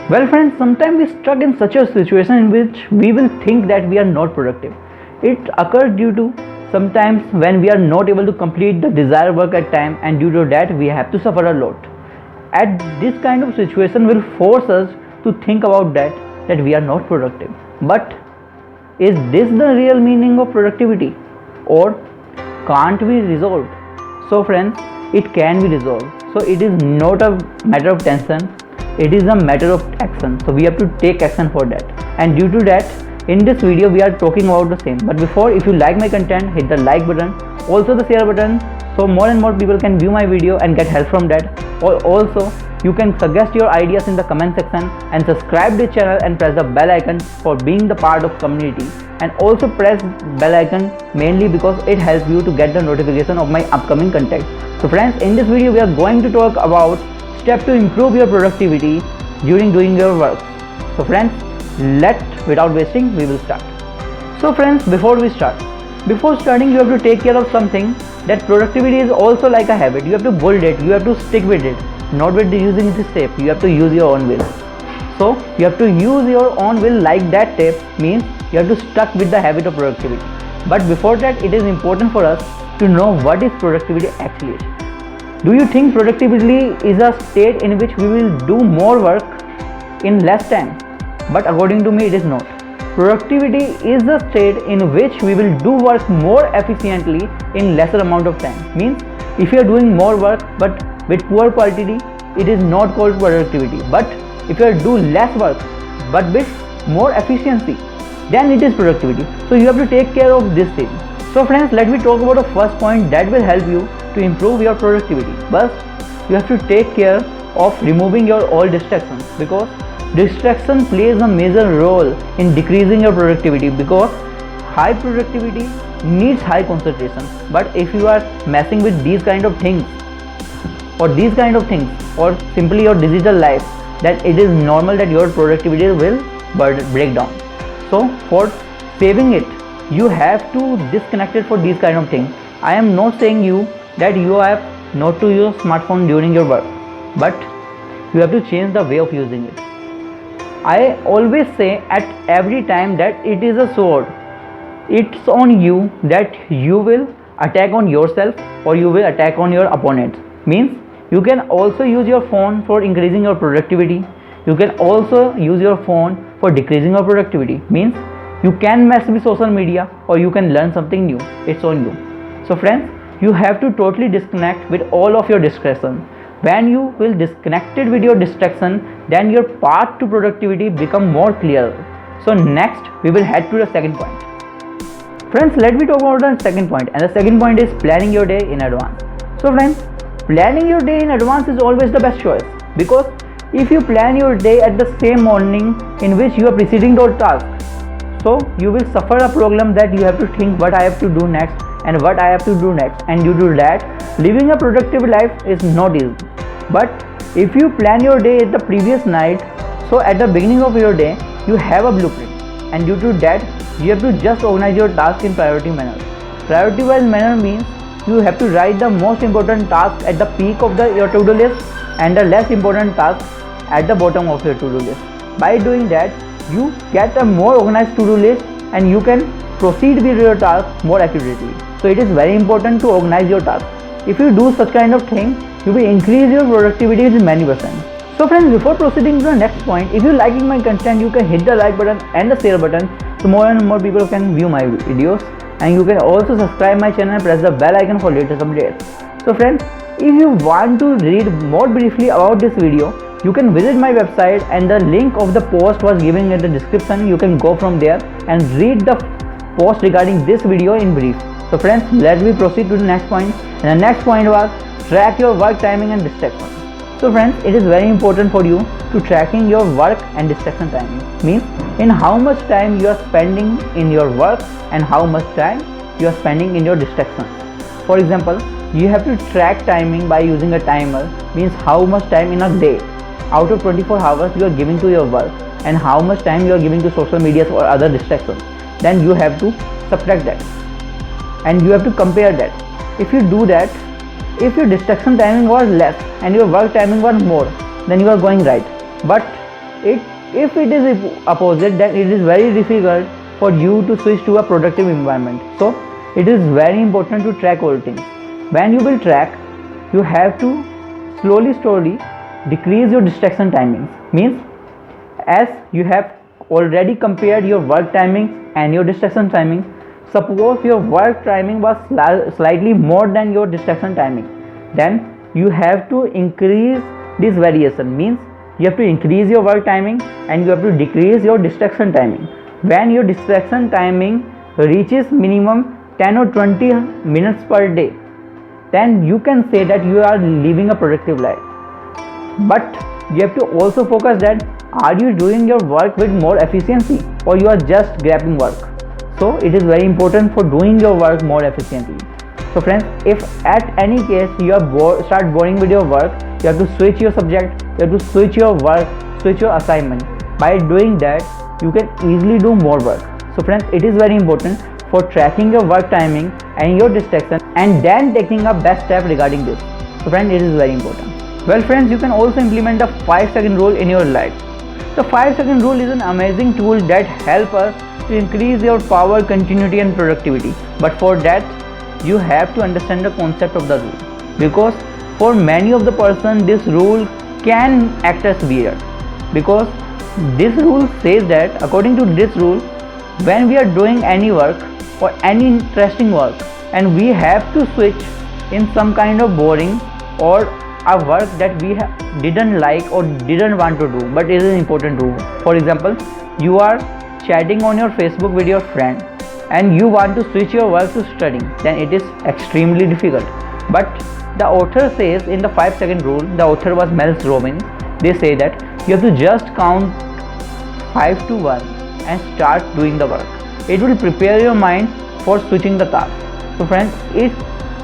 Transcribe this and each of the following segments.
Well, friends, sometimes we stuck in such a situation in which we will think that we are not productive. It occurs due to sometimes when we are not able to complete the desired work at time, and due to that we have to suffer a lot. At this kind of situation will force us to think about that we are not productive. But is this the real meaning of productivity, or can't be resolved? So friends, it can be resolved. So it is not a matter of tension, it is a matter of action. So we have to take action for that, and due to that in this video we are talking about the same. But before, if you like my content, hit the like button, also the share button, so more and more people can view my video and get help from that. Or also you can suggest your ideas in the comment section, and subscribe the channel and press the bell icon for being the part of community. And also press bell icon mainly because it helps you to get the notification of my upcoming content. So friends, in this video we are going to talk about steps to improve your productivity during doing your work. So friends, without wasting, we will start. So friends, before starting you have to take care of something, that productivity is also like a habit. You have to build it, you have to stick with it, not with using this tape. You have to use your own will. So you have to use your own will, like that tape means you have to stuck with the habit of productivity. But before that, it is important for us to know what is productivity actually is. Do you think productivity is a state in which we will do more work in less time? But according to me, it is not. Productivity is the state in which we will do work more efficiently in lesser amount of time. Means if you are doing more work but with poor quality, it is not called productivity. But if you are do less work but with more efficiency, then it is productivity. So you have to take care of this thing. So friends, let me talk about the first point that will help you to improve your productivity. But you have to take care of removing your all distractions, because distraction plays a major role in decreasing your productivity, because high productivity needs high concentration. But if you are messing with these kind of things or simply your digital life, then it is normal that your productivity will break down. So for saving it, you have to disconnect it for these kind of things. I am not saying you that you have not to use smartphone during your work, but you have to change the way of using it. I always say at every time that it is a sword. It's on you that you will attack on yourself or you will attack on your opponent. Means you can also use your phone for increasing your productivity. You can also use your phone for decreasing your productivity. Means you can mess with social media or you can learn something new. It's on you. So friends, you have to totally disconnect with all of your distractions. When you will disconnected with your distraction, then your path to productivity become more clear. So next we will head to the second point. Friends, let me talk about the second point, and the second point is planning your day in advance. So friends, planning your day in advance is always the best choice, because if you plan your day at the same morning in which you are preceding your task, so you will suffer a problem that you have to think what I have to do next and what I have to do next, and due to that living a productive life is not easy. But if you plan your day at the previous night, so at the beginning of your day you have a blueprint, and due to that you have to just organize your task in priority manner. Priority wise manner means you have to write the most important task at the peak of your to-do list and the less important task at the bottom of your to-do list. By doing that, you get a more organized to-do list and you can proceed with your task more accurately. So it is very important to organize your task. If you do such kind of thing, you will increase your productivity in many percent. So friends, before proceeding to the next point, if you liking my content, you can hit the like button and the share button so more and more people can view my videos. And you can also subscribe my channel and press the bell icon for latest updates. So friends, if you want to read more briefly about this video, you can visit my website, and the link of the post was given in the description. You can go from there and read the post regarding this video in brief. So friends, let me proceed to the next point. And the next point was track your work timing and distraction. So friends, it is very important for you to tracking your work and distraction timing. Means in how much time you are spending in your work and how much time you are spending in your distractions. For example, you have to track timing by using a timer. Means how much time in a day out of 24 hours you are giving to your work and how much time you are giving to social media or other distractions. Then you have to subtract that and you have to compare that. If you do that, if your distraction timing was less and your work timing was more, then you are going right. But If it is opposite, then it is very difficult for you to switch to a productive environment. So it is very important to track all things. When you will track, you have to slowly decrease your distraction timings. Means, as you have already compared your work timing and your distraction timing, suppose your work timing was slightly more than your distraction timing, then you have to increase this variation. Means, you have to increase your work timing and you have to decrease your distraction timing. When your distraction timing reaches minimum 10 or 20 minutes per day, then you can say that you are living a productive life. But you have to also focus that are you doing your work with more efficiency or you are just grabbing work. So it is very important for doing your work more efficiently. So friends, if at any case you are start boring with your work, you have to switch your subject, you have to switch your work, switch your assignment. By doing that, you can easily do more work. So friends, it is very important for tracking your work timing and your distraction and then taking a best step regarding this. So friends, it is very important. Well friends, you can also implement the 5-second rule in your life. The 5-second rule is an amazing tool that helps us to increase your power, continuity and productivity. But for that, you have to understand the concept of the rule, because for many of the person this rule can act as weird, because this rule says that according to this rule, when we are doing any work or any interesting work and we have to switch in some kind of boring or a work that we didn't like or didn't want to do, but it is an important rule. For example, you are chatting on your Facebook with your friend and you want to switch your work to studying, then it is extremely difficult. But the author says in the 5-second rule, the author was Mel Robbins, they say that you have to just count 5 to 1 and start doing the work. It will prepare your mind for switching the task. So friends, it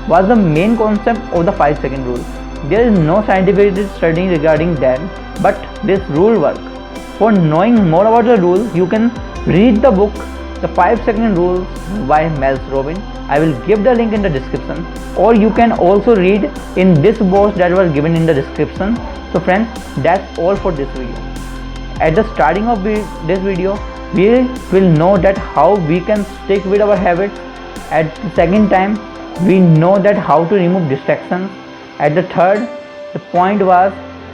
was the main concept of the 5-second rule. There is no scientific study regarding that, but this rule works. For knowing more about the rule, you can read the book The 5-Second Rules by Mel Robbins. I will give the link in the description, or you can also read in this box that was given in the description. So friends, that's all for this video. At the starting of this video, we will know that how we can stick with our habits. At the second time, we know that how to remove distractions. At the third, the point was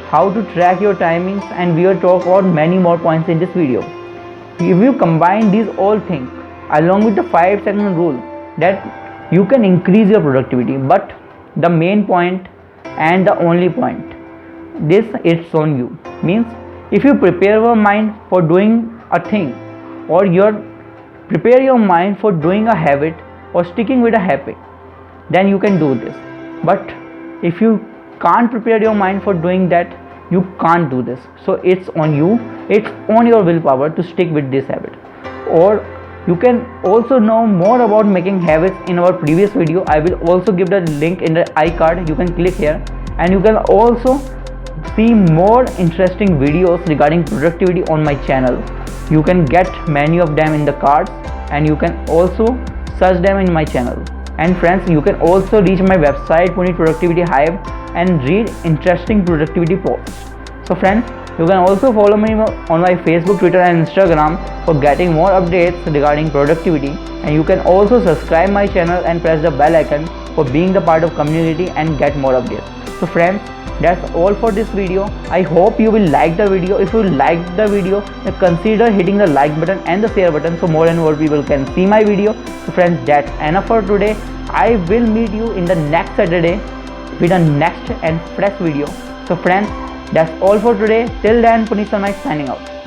how to track your timings, and we will talk about many more points in this video. If you combine these all things along with the 5-second rule, that you can increase your productivity. But the main point and the only point, this it's on you. Means, if you prepare your mind for doing a thing, or prepare your mind for doing a habit or sticking with a habit, then you can do this. But if you can't prepare your mind for doing that, you can't do this. So it's on you, it's on your willpower to stick with this habit. Or you can also know more about making habits in our previous video. I will also give the link in the iCard. You can click here, and you can also see more interesting videos regarding productivity on my channel. You can get many of them in the cards, and you can also search them in my channel. And friends, you can also reach my website Punit Productivity Hive and read interesting productivity posts. So friends, you can also follow me on my Facebook, Twitter and Instagram for getting more updates regarding productivity. And you can also subscribe my channel and press the bell icon for being the part of community and get more updates. So friends, that's all for this video. I hope you will like the video. If you liked the video, consider hitting the like button and the share button so more and more people can see my video. So friends, that's enough for today. I will meet you in the next Saturday with a next and fresh video. So friends, that's all for today. Till then, Punit Sharma signing out.